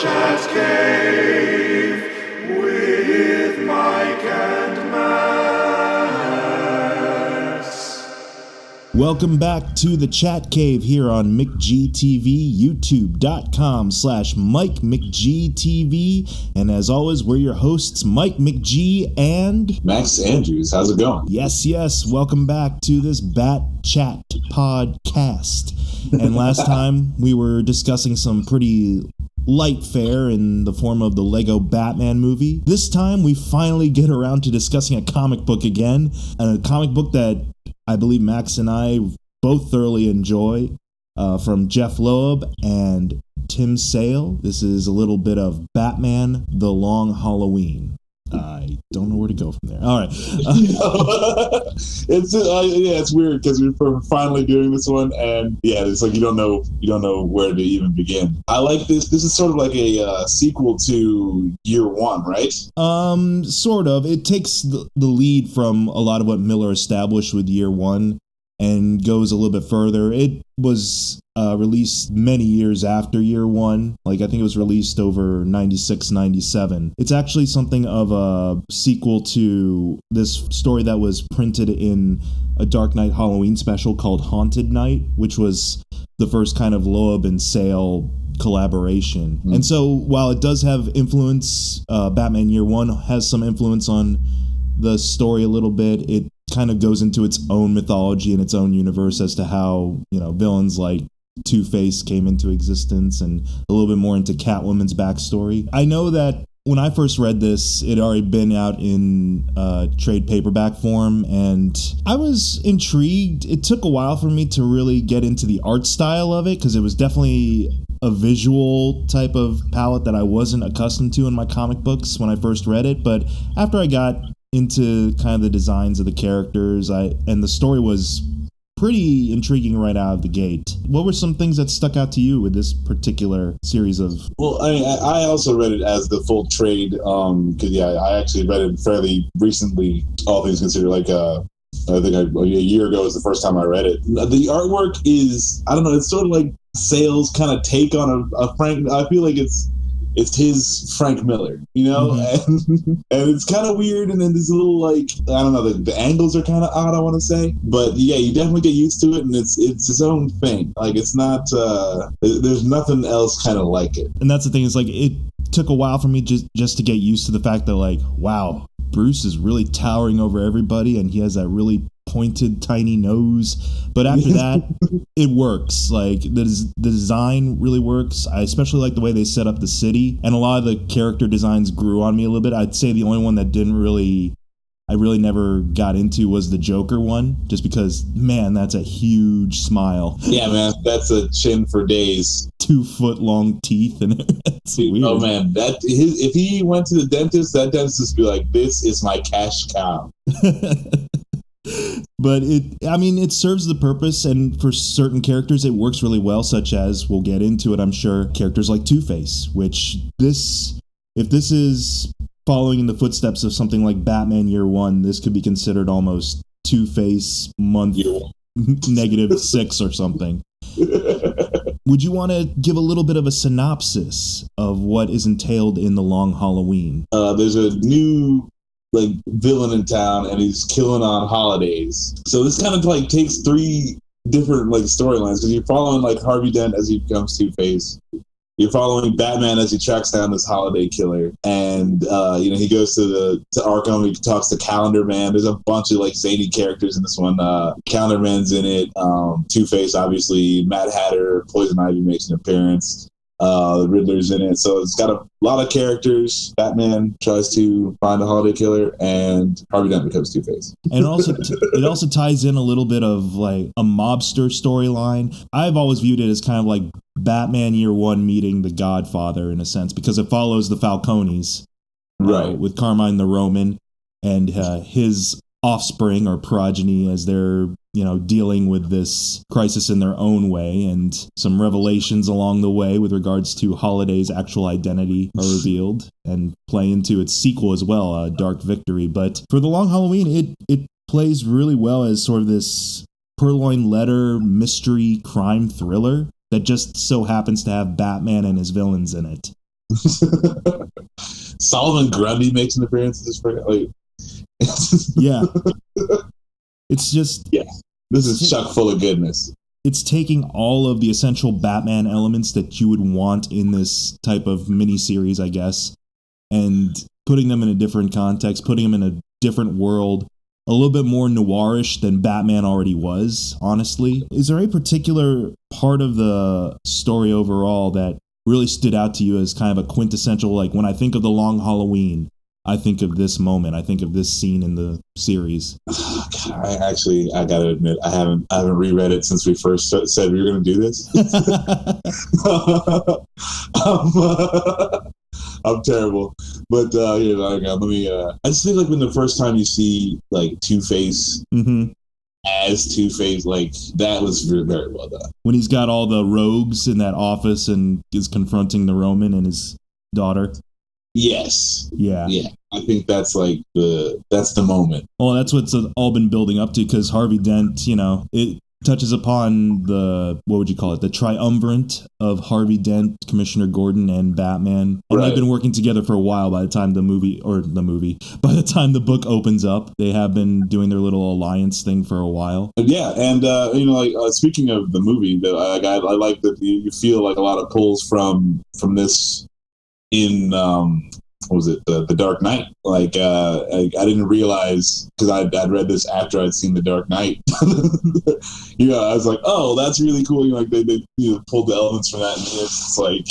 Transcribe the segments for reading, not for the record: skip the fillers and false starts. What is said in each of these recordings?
Chat Cave with Mike and Max. Welcome back to the Chat Cave here on McGTV, youtube.com/MikeMcGTV. And as always, we're your hosts, Mike McG and Max Andrews. How's it going? Yes. Welcome back to this Bat Chat podcast. And last time we were discussing some pretty light fare in the form of the Lego Batman movie. This time we finally get around to discussing a comic book again, and a comic book that I believe Max and I both thoroughly enjoy, from Jeph Loeb and Tim Sale. This is a little bit of Batman: The Long Halloween. I don't know where to go from there. All right. It's weird because we're finally doing this one, and it's like you don't know where to even begin. I like this. This is sort of like a sequel to Year One, right? Sort of. It takes the lead from a lot of what Miller established with Year One and goes a little bit further. It was released many years after Year One. Like, I think it was released over 96, 97. It's actually something of a sequel to this story that was printed in a Dark Knight Halloween special called Haunted Night, which was the first kind of Loeb and Sale collaboration. Mm-hmm. And so while it does have influence, Batman Year One has some influence on the story a little bit. It kind of goes into its own mythology and its own universe as to how, villains like Two-Face came into existence, and a little bit more into Catwoman's backstory. I know that when I first read this, it had already been out in trade paperback form, and I was intrigued. It took a while for me to really get into the art style of it, because it was definitely a visual type of palette that I wasn't accustomed to in my comic books when I first read it. But after I got into kind of the designs of the characters, and the story was pretty intriguing right out of the gate. What were some things that stuck out to you with this particular series of? Well, I also read it as the full trade, because I actually read it fairly recently, all things considered. Like I think a year ago was the first time I read it. The artwork is, I don't know, it's sort of like Sale's kind of take on a Frank. I feel like it's his Frank Miller, mm-hmm. and it's kind of weird, and then there's a little, like, I don't know, the angles are kind of odd, I want to say, but you definitely get used to it, and it's its own thing. Like, it's not, there's nothing else kind of like it. And that's the thing, is like, it took a while for me just to get used to the fact that, like, wow, Bruce is really towering over everybody, and he has that really pointed tiny nose, but after that it works. Like, the design really works. I especially like the way they set up the city, and a lot of the character designs grew on me a little bit. I'd say the only one that I really never got into was the Joker one, just because, man, that's a huge smile. Yeah, man, that's a chin for days. 2 foot long teeth, and it's weird. Oh man, if he went to the dentist, that dentist would be like, "This is my cash cow." But it serves the purpose, and for certain characters it works really well, such as, we'll get into it, I'm sure, characters like Two-Face, which if this is following in the footsteps of something like Batman Year One, this could be considered almost Two-Face month -6 or something. Would you want to give a little bit of a synopsis of what is entailed in The Long Halloween? There's a new villain in town, and he's killing on holidays. So this kind of takes 3 different storylines, because you're following Harvey Dent as he becomes Two-Face. You're following Batman as he tracks down this holiday killer, and he goes to Arkham. He talks to Calendar Man. There's a bunch of zany characters in this one. Calendar Man's in it. Two-Face, obviously. Mad Hatter, Poison Ivy makes an appearance. The Riddler's in it, so it's got a lot of characters. Batman tries to find a holiday killer, and Harvey Dent becomes Two-Face. And it also ties in a little bit of a mobster storyline. I've always viewed it as kind of like Batman Year One meeting The Godfather, in a sense, because it follows the Falcones, right, with Carmine the Roman and his offspring or progeny, as they're dealing with this crisis in their own way, and some revelations along the way with regards to Holiday's actual identity are revealed and play into its sequel as well, Dark Victory. But for The Long Halloween, it plays really well as sort of this purloined letter mystery crime thriller that just so happens to have Batman and his villains in it. Solomon Grundy makes an appearance in this program. Like, Yeah. It's just... Yeah. This is chock full of goodness. It's taking all of the essential Batman elements that you would want in this type of miniseries, I guess, and putting them in a different context, putting them in a different world, a little bit more noirish than Batman already was, honestly. Is there a particular part of the story overall that really stood out to you as kind of a quintessential, like when I think of The Long Halloween, I think of this moment, I think of this scene in the series? God, I gotta admit, I haven't reread it since we first said we were going to do this. I'm terrible, but let me. I just think like when the first time you see like Two-Face as Two-Face, like that was very, very well done. When he's got all the rogues in that office and is confronting the Roman and his daughter. Yes. Yeah. I think that's like that's the moment. Well, that's what's all been building up to, because Harvey Dent, it touches upon the, what would you call it, the triumvirate of Harvey Dent, Commissioner Gordon, and Batman. And they've been working together for a while. By the time by the time the book opens up, they have been doing their little alliance thing for a while. Yeah, and speaking of the movie, I like that you feel like a lot of pulls from this in what was it, the Dark Knight? Like I didn't realize, because I'd read this after I'd seen The Dark Knight. I was like, oh, that's really cool. Like they pulled the elements from that, and it's like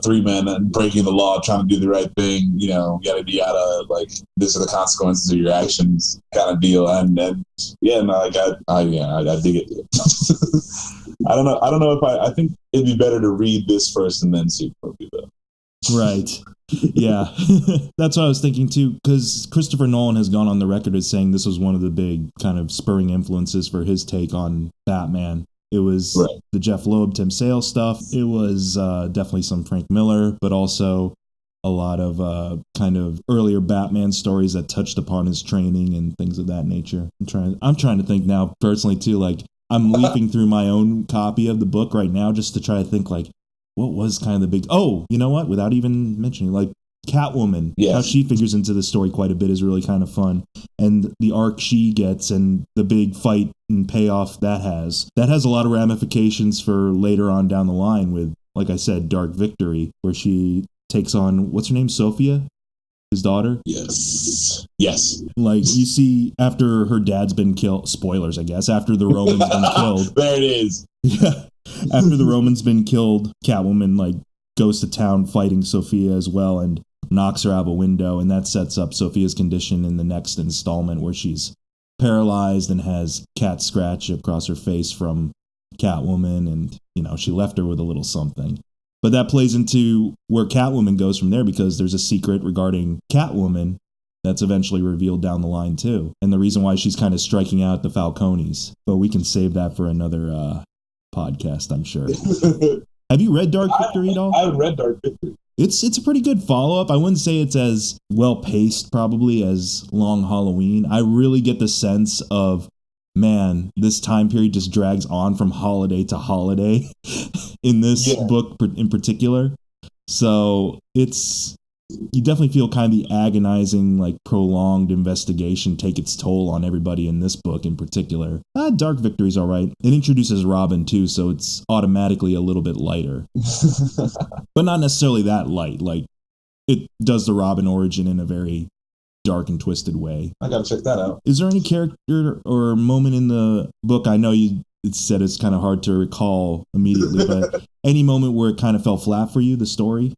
three men breaking the law, trying to do the right thing. Yada yada. Like these are the consequences of your actions, kind of deal. I dig it. I don't know if I think it'd be better to read this first and then see the movie though. Right. Yeah. That's what I was thinking too, because Christopher Nolan has gone on the record as saying this was one of the big kind of spurring influences for his take on Batman. It was the Jeph Loeb, Tim Sale stuff. It was definitely some Frank Miller, but also a lot of kind of earlier Batman stories that touched upon his training and things of that nature. I'm trying to think now personally too, like I'm leafing through my own copy of the book right now just to try to think like, what was kind of the big... Oh, you know what? Without even mentioning, like Catwoman, how she figures into the story quite a bit is really kind of fun. And the arc she gets and the big fight and payoff that has a lot of ramifications for later on down the line with, like I said, Dark Victory, where she takes on, what's her name, Sophia? His daughter? Yes. Like, you see, after her dad's been killed... Spoilers, I guess. After the Roman's been killed. There it is. Yeah. After the Roman's been killed, Catwoman like goes to town fighting Sophia as well and knocks her out of a window, and that sets up Sophia's condition in the next installment where she's paralyzed and has cat scratch across her face from Catwoman, and she left her with a little something. But that plays into where Catwoman goes from there, because there's a secret regarding Catwoman that's eventually revealed down the line too, and the reason why she's kind of striking out the Falcones. But we can save that for another podcast, I'm sure. Have you read Dark Victory at all? I haven't read Dark Victory. It's a pretty good follow-up. I wouldn't say it's as well-paced probably as Long Halloween. I really get the sense of, man, this time period just drags on from holiday to holiday in this book in particular. So you definitely feel kind of the agonizing, like prolonged investigation take its toll on everybody in this book in particular. Dark Victory's all right. It introduces Robin too, so it's automatically a little bit lighter, but not necessarily that light. Like it does the Robin origin in a very dark and twisted way. I gotta check that out. Is there any character or moment in the book? I know it said it's kind of hard to recall immediately, but any moment where it kind of fell flat for you, the story?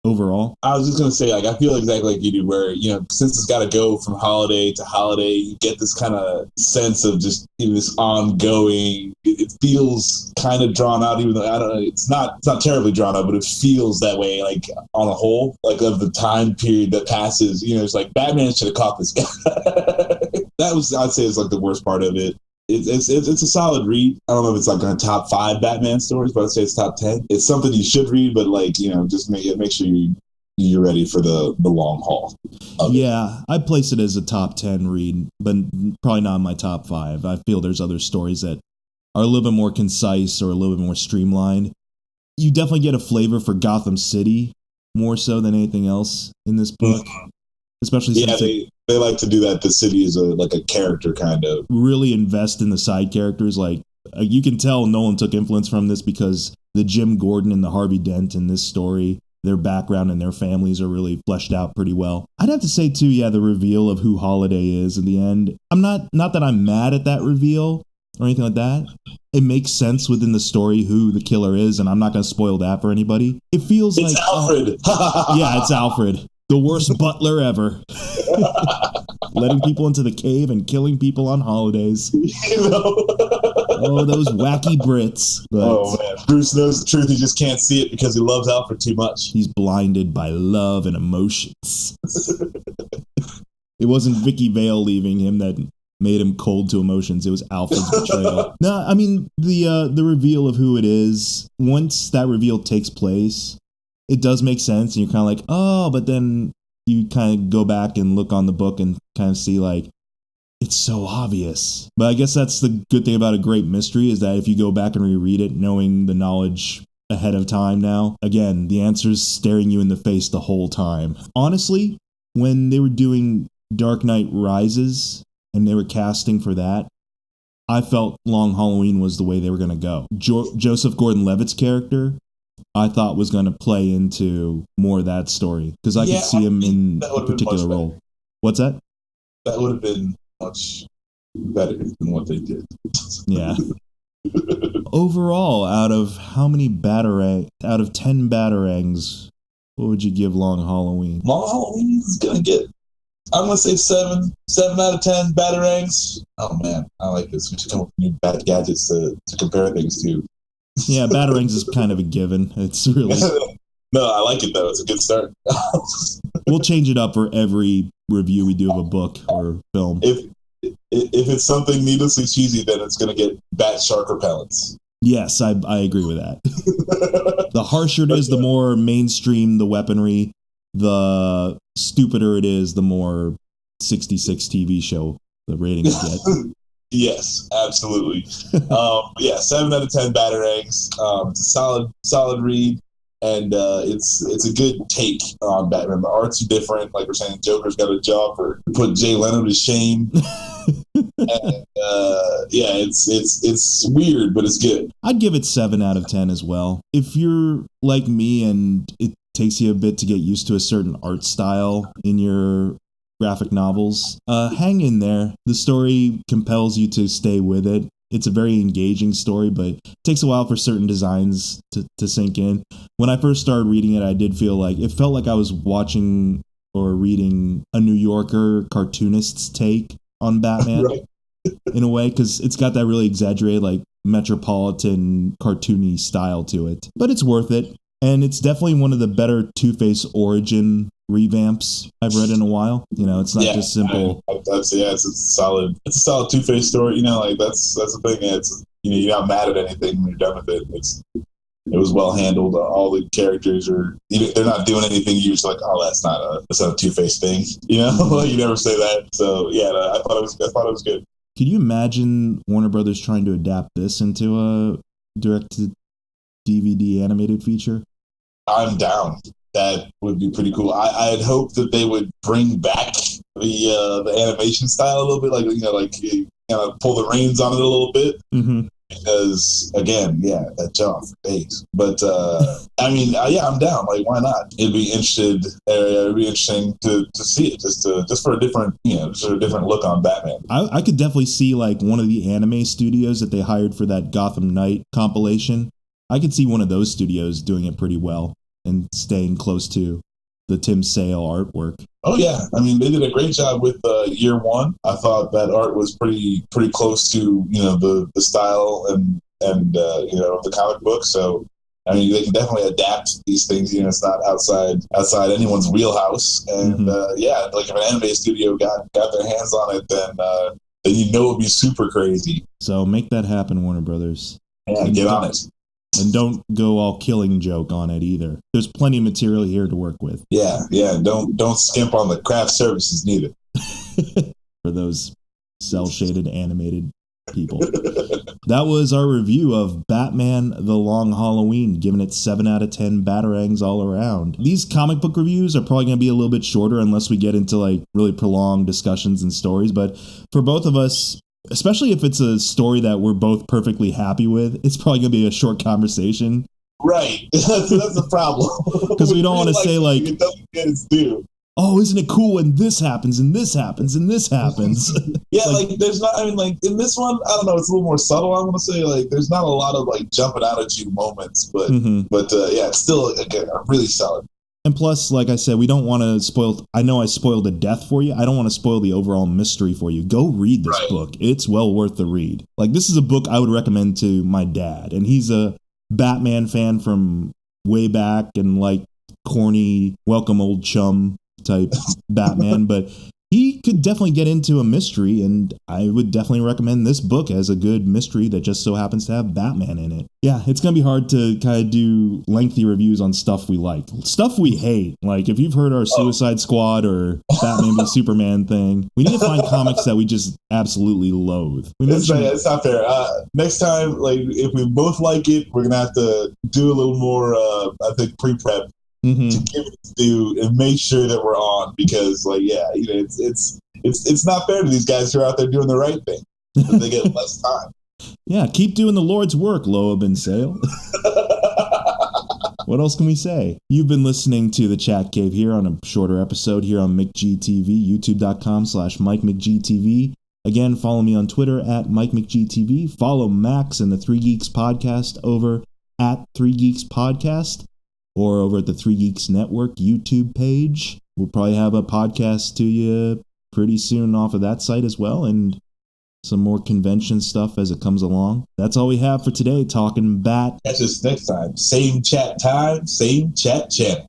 Overall, I was just gonna say, like, I feel exactly like you do, where since it's got to go from holiday to holiday, you get this kind of sense of just this ongoing. It feels kind of drawn out, even though I don't know. It's not terribly drawn out, but it feels that way. Like on a whole, like of the time period that passes, it's like Batman should have caught this guy. I'd say, is like the worst part of it. It's a solid read. I don't know if it's like a top 5 Batman stories, but I'd say it's top 10. It's something you should read, but just make sure you're ready for the long haul. Yeah, I'd place it as a top 10 read, but probably not in my top 5. I feel there's other stories that are a little bit more concise or a little bit more streamlined. You definitely get a flavor for Gotham City more so than anything else in this book. Especially since they like to do that. The city is like a character kind of. Really invest in the side characters. Like, you can tell Nolan took influence from this because the Jim Gordon and the Harvey Dent in this story, their background and their families are really fleshed out pretty well. I'd have to say too, the reveal of who Holiday is in the end. I'm not that I'm mad at that reveal or anything like that. It makes sense within the story who the killer is, and I'm not going to spoil that for anybody. It feels it's like Alfred. It's Alfred, the worst butler ever. Letting people into the cave and killing people on holidays. Oh, those wacky Brits. But man. Bruce knows the truth. He just can't see it because he loves Alfred too much. He's blinded by love and emotions. It wasn't Vicky Vale leaving him that made him cold to emotions. It was Alfred's betrayal. No, I mean, the reveal of who it is, once that reveal takes place, it does make sense. And you're kind of like, oh, but then you kind of go back and look on the book and kind of see like, it's so obvious. But I guess that's the good thing about a great mystery is that if you go back and reread it, knowing the knowledge ahead of time now, again, the answer's staring you in the face the whole time. Honestly, when they were doing Dark Knight Rises and they were casting for that, I felt Long Halloween was the way they were going to go. Joseph Gordon-Levitt's character, I thought was going to play into more of that story because I could see him in a particular role. What's that? That would have been much better than what they did. Yeah. Overall, out of how many out of 10 Batarangs, what would you give Long Halloween? Long Halloween is gonna get, I'm gonna say 7 out of 10 Batarangs. Oh man, I like this. We should come up with new bad gadgets to compare things to. Yeah, Batarangs is kind of a given. It's really no, I like it though. It's a good start. We'll change it up for every review we do of a book or film. If it's something needlessly cheesy, then it's going to get bat shark repellents. Yes, I agree with that. The harsher it is, the more mainstream the weaponry, the stupider it is, the more 66 TV show the ratings get. Yes, absolutely. 7 out of 10 Batarangs. It's a solid read. And it's a good take on Batman. The arts are different. Like we're saying, Joker's got a job to put Jay Leno to shame. And it's weird, but it's good. I'd give it 7 out of 10 as well. If you're like me and it takes you a bit to get used to a certain art style in your graphic novels, hang in there. The story compels you to stay with it. It's a very engaging story, but it takes a while for certain designs to sink in. When I first started reading it, I did feel like it felt like I was watching or reading a New Yorker cartoonist's take on Batman right. In a way, because it's got that really exaggerated, like metropolitan cartoony style to it. But it's worth it, and it's definitely one of the better Two-Face origin revamps I've read in a while. It's not just simple. It's a solid Two-Face story. Like that's the thing. It's you're not mad at anything when you're done with it. It was well handled. All the characters they're not doing anything. You're just like, oh, that's not a Two-Face thing. You never say that. So yeah, I thought it was good. Can you imagine Warner Brothers trying to adapt this into a direct-to-DVD animated feature? I'm down. That would be pretty cool. I had hoped that they would bring back the animation style a little bit, kind of pull the reins on it a little bit. Mm-hmm. Because again, that job for days. But I'm down. Like, why not? It'd be interesting to see it, just for a different, a different look on Batman. I could definitely see like one of the anime studios that they hired for that Gotham Knight compilation. I could see one of those studios doing it pretty well and staying close to the Tim Sale artwork. Oh yeah, I mean they did a great job with Year One. I thought that art was pretty close to the style and the comic book. So I mean they can definitely adapt these things. It's not outside anyone's wheelhouse. And like if an anime studio got their hands on it, then it'd be super crazy. So make that happen, Warner Brothers. Yeah, get on it. And don't go all Killing Joke on it either. There's plenty of material here to work with. Yeah. Don't skimp on the craft services neither. For those cel-shaded animated people. That was our review of Batman The Long Halloween, giving it 7 out of 10 Batarangs all around. These comic book reviews are probably going to be a little bit shorter unless we get into like really prolonged discussions and stories, but for both of us, especially if it's a story that we're both perfectly happy with, it's probably going to be a short conversation. Right. That's the problem. Because we don't want to say like, it doesn't get its due. Oh, isn't it cool when this happens and this happens and this happens? Yeah, like there's not, I mean, like in this one, I don't know, it's a little more subtle, I want to say. Like there's not a lot of like jumping out at you moments, but yeah, it's still, again, really solid. And plus, like I said, we don't want to spoil, I know I spoiled a death for you. I don't want to spoil the overall mystery for you. Go read this book. It's well worth the read. Like this is a book I would recommend to my dad, and he's a Batman fan from way back and like corny, welcome old chum type Batman, but he could definitely get into a mystery, and I would definitely recommend this book as a good mystery that just so happens to have Batman in it. Yeah, it's going to be hard to kind of do lengthy reviews on stuff we like. Stuff we hate, like if you've heard our Suicide Squad or Batman v Superman thing, we need to find comics that we just absolutely loathe. It's not fair. Next time, like if we both like it, we're going to have to do a little more, I think, pre-prep. To give it its due and make sure that we're on, because like it's not fair to these guys who are out there doing the right thing. They get less time. Yeah, keep doing the Lord's work, Loeb and Sale. What else can we say? You've been listening to the Chat Cave here on a shorter episode here on McGTV, youtube.com/MikeMcGTV. Again, follow me on Twitter at MikeMcGTV. Follow Max and the Three Geeks Podcast over at Three Geeks Podcast, or over at the Three Geeks Network YouTube page. We'll probably have a podcast to you pretty soon off of that site as well, and some more convention stuff as it comes along. That's all we have for today, talking Bat. Catch us next time. Same chat time, same chat channel.